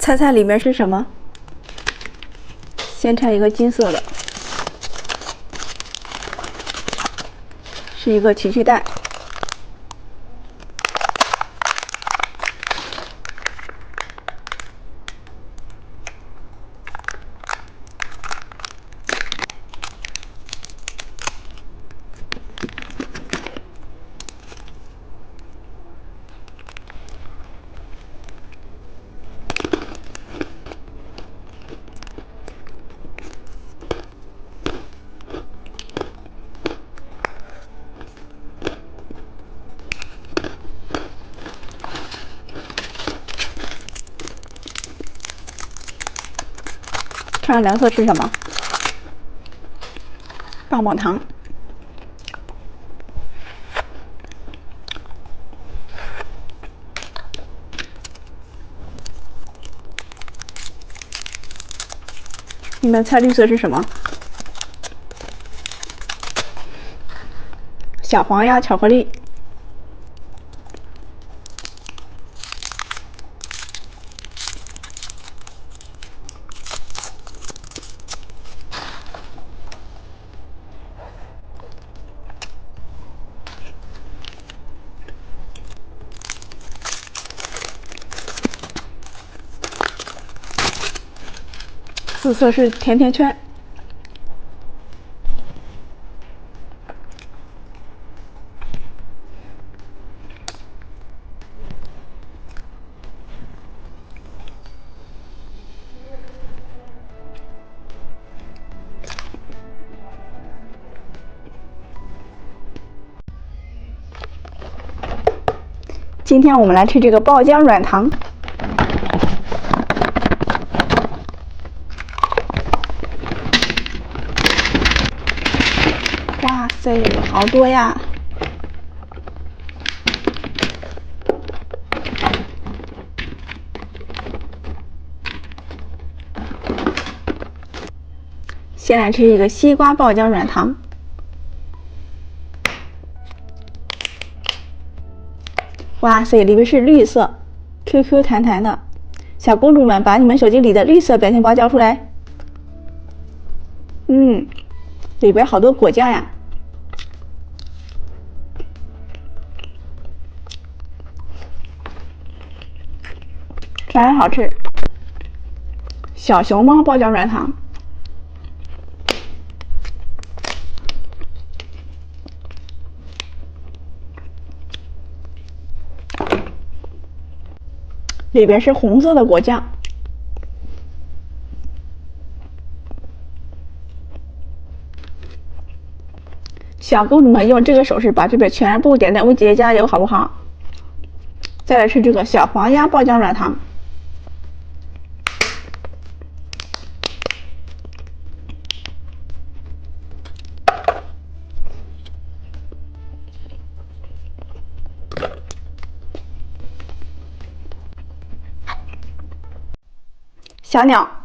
猜猜里面是什么？先拆一个金色的，是一个情绪袋。看颜色是什么？棒棒糖。你们猜绿色是什么？小黄鸭巧克力。紫色是甜甜圈。今天我们来吃这个爆浆软糖。哇塞，有好多呀！先来吃一个西瓜爆浆软糖。哇塞，里面是绿色 ，QQ 弹弹的。小公主们，把你们手机里的绿色表情包交出来。里边好多果酱呀，真好吃。小熊猫爆浆软糖，里边是红色的果酱。小公主们用这个手势把这边全部点赞为姐姐加油，好不好？再来吃这个小黄鸭爆浆软糖，小鸟。